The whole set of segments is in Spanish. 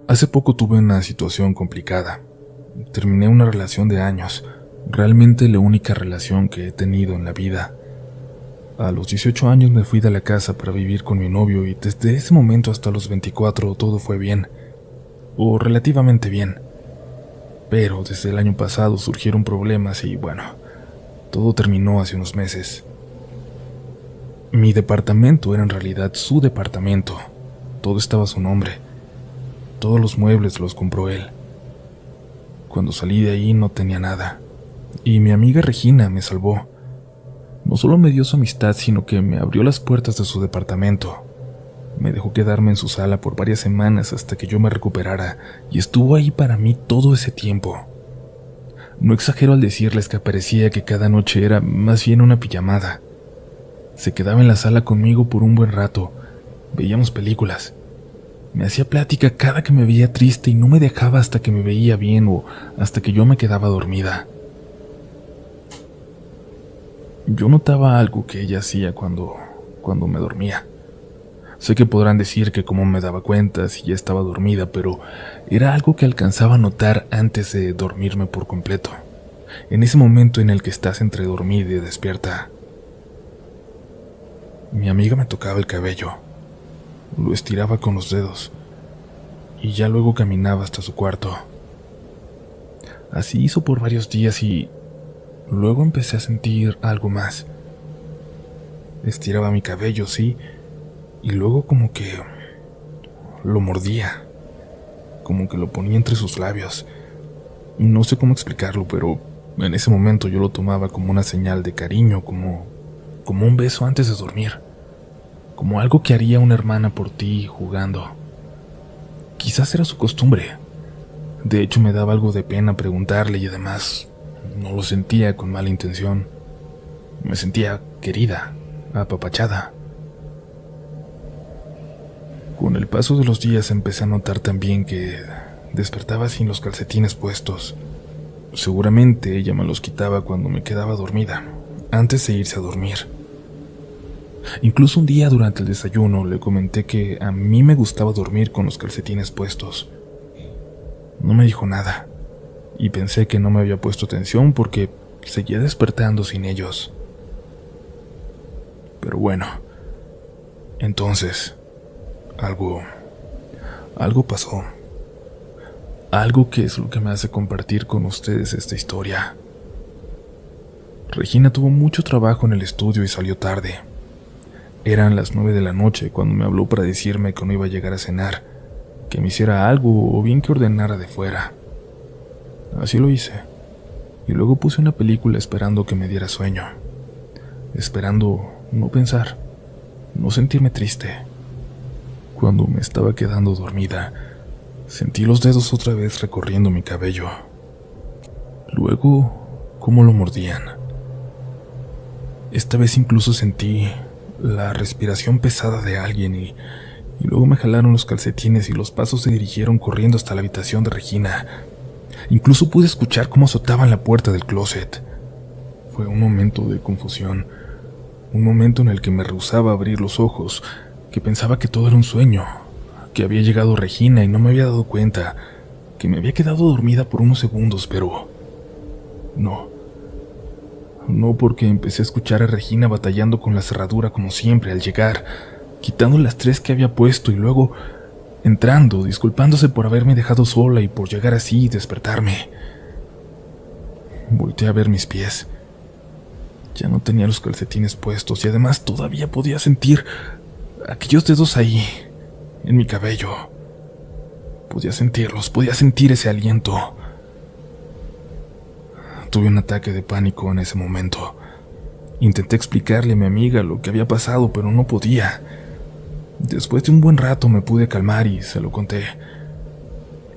Hace poco tuve una situación complicada. Terminé una relación de años, realmente la única relación que he tenido en la vida. A los 18 años me fui de la casa para vivir con mi novio y desde ese momento hasta los 24 todo fue bien, o relativamente bien. Pero desde el año pasado surgieron problemas y bueno, todo terminó hace unos meses. Mi departamento era en realidad su departamento, todo estaba a su nombre. Todos los muebles los compró él. Cuando salí de ahí no tenía nada, y mi amiga Regina me salvó. No solo me dio su amistad, sino que me abrió las puertas de su departamento. Me dejó quedarme en su sala por varias semanas hasta que yo me recuperara, y estuvo ahí para mí todo ese tiempo. No exagero al decirles que parecía que cada noche era más bien una pijamada. Se quedaba en la sala conmigo por un buen rato, veíamos películas. Me hacía plática cada que me veía triste y no me dejaba hasta que me veía bien o hasta que yo me quedaba dormida. Yo notaba algo que ella hacía cuando me dormía. Sé que podrán decir que cómo me daba cuenta si ya estaba dormida, pero era algo que alcanzaba a notar antes de dormirme por completo, en ese momento en el que estás entre dormida y despierta. Mi amiga me tocaba el cabello. Lo estiraba con los dedos y ya luego caminaba hasta su cuarto. Así hizo por varios días y luego empecé a sentir algo más. Estiraba mi cabello, sí, y luego como que lo mordía, como que lo ponía entre sus labios. No sé cómo explicarlo, pero en ese momento yo lo tomaba como una señal de cariño, como un beso antes de dormir. Como algo que haría una hermana por ti jugando. Quizás era su costumbre. De hecho, me daba algo de pena preguntarle y además no lo sentía con mala intención. Me sentía querida, apapachada. Con el paso de los días empecé a notar también que despertaba sin los calcetines puestos. Seguramente ella me los quitaba cuando me quedaba dormida, antes de irse a dormir. Incluso un día durante el desayuno le comenté que a mí me gustaba dormir con los calcetines puestos. No me dijo nada, y pensé que no me había puesto atención porque seguía despertando sin ellos. Pero bueno, entonces, algo pasó. Algo que es lo que me hace compartir con ustedes esta historia. Regina tuvo mucho trabajo en el estudio y salió tarde. Eran las 9 de la noche cuando me habló para decirme que no iba a llegar a cenar, que me hiciera algo o bien que ordenara de fuera. Así lo hice, y luego puse una película esperando que me diera sueño, esperando no pensar, no sentirme triste. Cuando me estaba quedando dormida, sentí los dedos otra vez recorriendo mi cabello. Luego, cómo lo mordían. Esta vez incluso sentí la respiración pesada de alguien y luego me jalaron los calcetines y los pasos se dirigieron corriendo hasta la habitación de Regina. Incluso pude escuchar cómo azotaban la puerta del closet. Fue un momento de confusión, un momento en el que me rehusaba a abrir los ojos, que pensaba que todo era un sueño, que había llegado Regina y no me había dado cuenta, que me había quedado dormida por unos segundos, pero no, porque empecé a escuchar a Regina batallando con la cerradura como siempre al llegar, quitando las 3 que había puesto y luego entrando, disculpándose por haberme dejado sola y por llegar así y despertarme. Volteé a ver mis pies. Ya no tenía los calcetines puestos y además todavía podía sentir aquellos dedos ahí, en mi cabello. Podía sentirlos, podía sentir ese aliento. Tuve un ataque de pánico en ese momento. Intenté explicarle a mi amiga lo que había pasado, pero no podía. Después de un buen rato me pude calmar y se lo conté.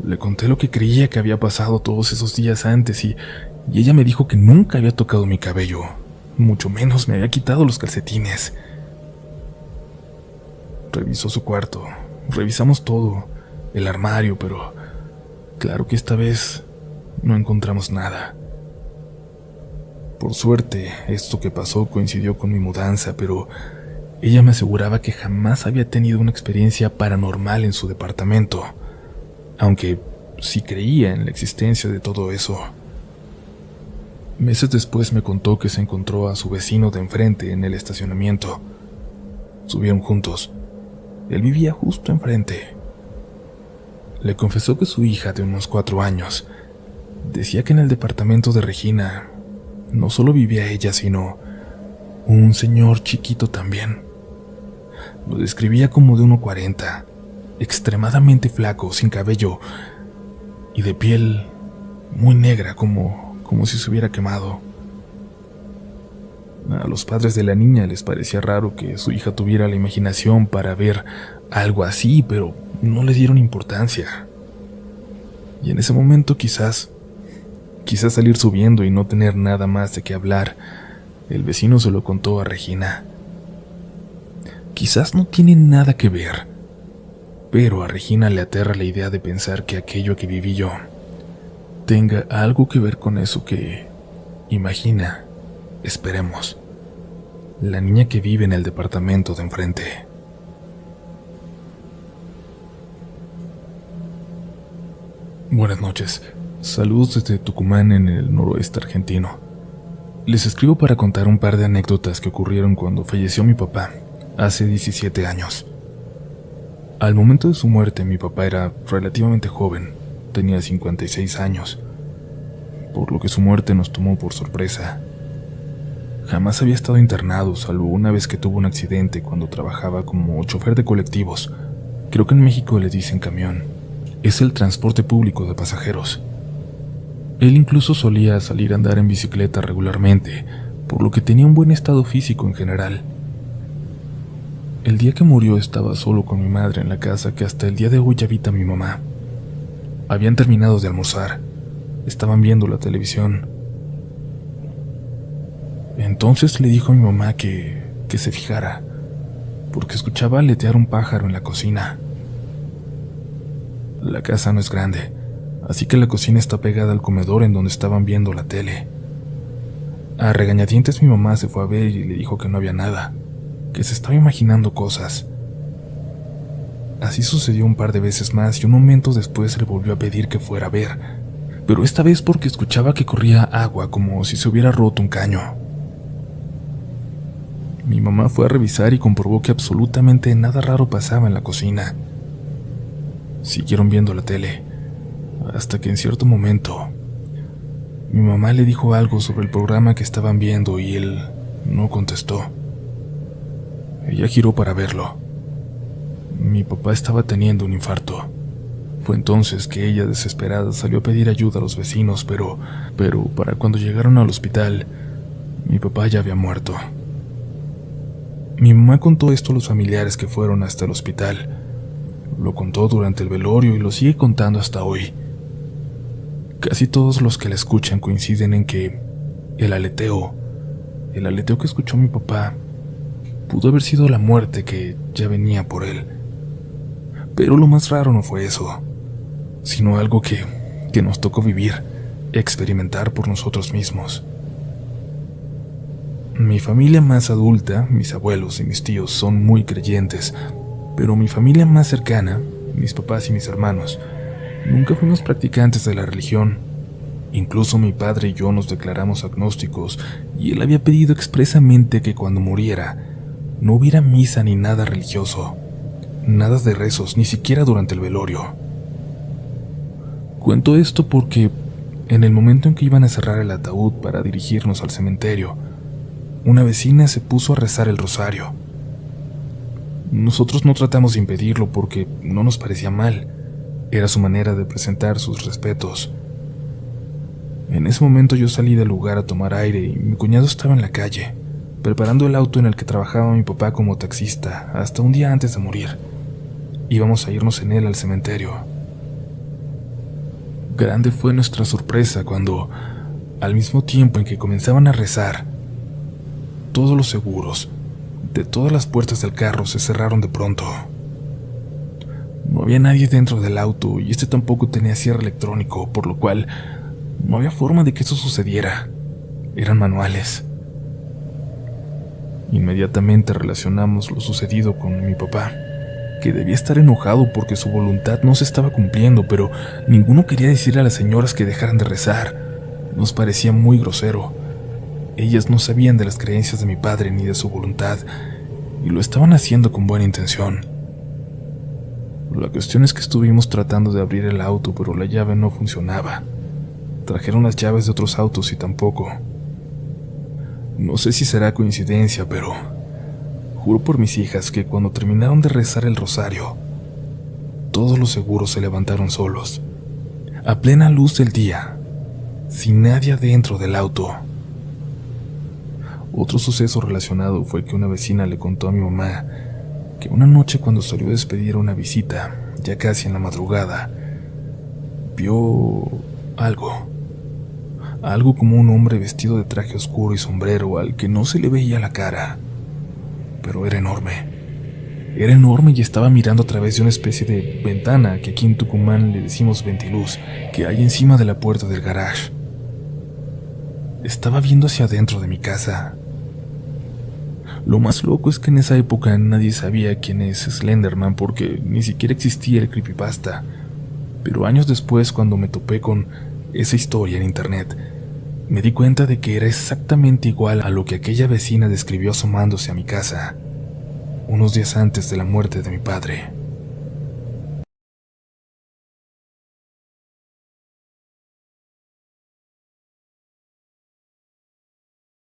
Le conté lo que creía que había pasado todos esos días antes y ella me dijo que nunca había tocado mi cabello, mucho menos me había quitado los calcetines. Revisó su cuarto, revisamos todo, el armario, pero claro que esta vez no encontramos nada. Por suerte, esto que pasó coincidió con mi mudanza, pero ella me aseguraba que jamás había tenido una experiencia paranormal en su departamento. aunque sí creía en la existencia de todo eso. Meses después me contó que se encontró a su vecino de enfrente en el estacionamiento. Subieron juntos. Él vivía justo enfrente. Le confesó que su hija de unos 4 años decía que en el departamento de Regina no solo vivía ella, sino un señor chiquito también. Lo describía como de 1,40, extremadamente flaco, sin cabello y de piel muy negra, como si se hubiera quemado. A los padres de la niña les parecía raro que su hija tuviera la imaginación para ver algo así, pero no le dieron importancia. Y en ese momento quizás salir subiendo y no tener nada más de qué hablar, el vecino se lo contó a Regina. Quizás no tiene nada que ver, pero a Regina le aterra la idea de pensar que aquello que viví yo tenga algo que ver con eso que imagina, esperemos, la niña que vive en el departamento de enfrente. Buenas noches. Saludos desde Tucumán, en el noroeste argentino. Les escribo para contar un par de anécdotas que ocurrieron cuando falleció mi papá, hace 17 años. Al momento de su muerte, mi papá era relativamente joven, tenía 56 años, por lo que su muerte nos tomó por sorpresa. Jamás había estado internado, salvo una vez que tuvo un accidente cuando trabajaba como chofer de colectivos. Creo que en México le dicen camión. Es el transporte público de pasajeros. Él incluso solía salir a andar en bicicleta regularmente, por lo que tenía un buen estado físico en general. El día que murió estaba solo con mi madre en la casa que hasta el día de hoy habita mi mamá. Habían terminado de almorzar, estaban viendo la televisión. Entonces le dijo a mi mamá que se fijara, porque escuchaba aletear un pájaro en la cocina. La casa no es grande, así que la cocina está pegada al comedor en donde estaban viendo la tele. A regañadientes mi mamá se fue a ver y le dijo que no había nada, que se estaba imaginando cosas. Así sucedió un par de veces más y un momento después le volvió a pedir que fuera a ver, pero esta vez porque escuchaba que corría agua como si se hubiera roto un caño. Mi mamá fue a revisar y comprobó que absolutamente nada raro pasaba en la cocina. Siguieron viendo la tele, hasta que en cierto momento mi mamá le dijo algo sobre el programa que estaban viendo y él no contestó. Ella giró para verlo. Mi papá estaba teniendo un infarto. Fue entonces que ella, desesperada, salió a pedir ayuda a los vecinos, pero para cuando llegaron al hospital, mi papá ya había muerto. Mi mamá contó esto a los familiares que fueron hasta el hospital. Lo contó durante el velorio y lo sigue contando hasta hoy. Casi todos los que la escuchan coinciden en que el aleteo que escuchó mi papá pudo haber sido la muerte que ya venía por él. Pero lo más raro no fue eso, sino algo que nos tocó vivir, experimentar por nosotros mismos. Mi familia más adulta, mis abuelos y mis tíos, son muy creyentes, pero mi familia más cercana, mis papás y mis hermanos, nunca fuimos practicantes de la religión. Incluso mi padre y yo nos declaramos agnósticos, y él había pedido expresamente que cuando muriera no hubiera misa ni nada religioso, nada de rezos, ni siquiera durante el velorio. Cuento esto porque en el momento en que iban a cerrar el ataúd para dirigirnos al cementerio, una vecina se puso a rezar el rosario. Nosotros no tratamos de impedirlo porque no nos parecía mal. Era su manera de presentar sus respetos. En ese momento yo salí del lugar a tomar aire y mi cuñado estaba en la calle, preparando el auto en el que trabajaba mi papá como taxista hasta un día antes de morir. Íbamos a irnos en él al cementerio. Grande fue nuestra sorpresa cuando, al mismo tiempo en que comenzaban a rezar, todos los seguros de todas las puertas del carro se cerraron de pronto. No había nadie dentro del auto y este tampoco tenía cierre electrónico, por lo cual no había forma de que eso sucediera. Eran manuales. Inmediatamente relacionamos lo sucedido con mi papá. que debía estar enojado porque su voluntad no se estaba cumpliendo, pero ninguno quería decirle a las señoras que dejaran de rezar. Nos parecía muy grosero. Ellas no sabían de las creencias de mi padre ni de su voluntad, y lo estaban haciendo con buena intención. La cuestión es que estuvimos tratando de abrir el auto, pero la llave no funcionaba. Trajeron las llaves de otros autos y tampoco. No sé si será coincidencia, pero juro por mis hijas que cuando terminaron de rezar el rosario, todos los seguros se levantaron solos, a plena luz del día, sin nadie adentro del auto. Otro suceso relacionado fue que una vecina le contó a mi mamá que una noche cuando salió a despedir una visita, ya casi en la madrugada, vio algo como un hombre vestido de traje oscuro y sombrero al que no se le veía la cara, pero era enorme. Era enorme y estaba mirando a través de una especie de ventana que aquí en Tucumán le decimos ventiluz, que hay encima de la puerta del garage. Estaba viendo hacia adentro de mi casa. Lo más loco es que en esa época nadie sabía quién es Slenderman porque ni siquiera existía el creepypasta. Pero años después, cuando me topé con esa historia en internet, me di cuenta de que era exactamente igual a lo que aquella vecina describió asomándose a mi casa unos días antes de la muerte de mi padre.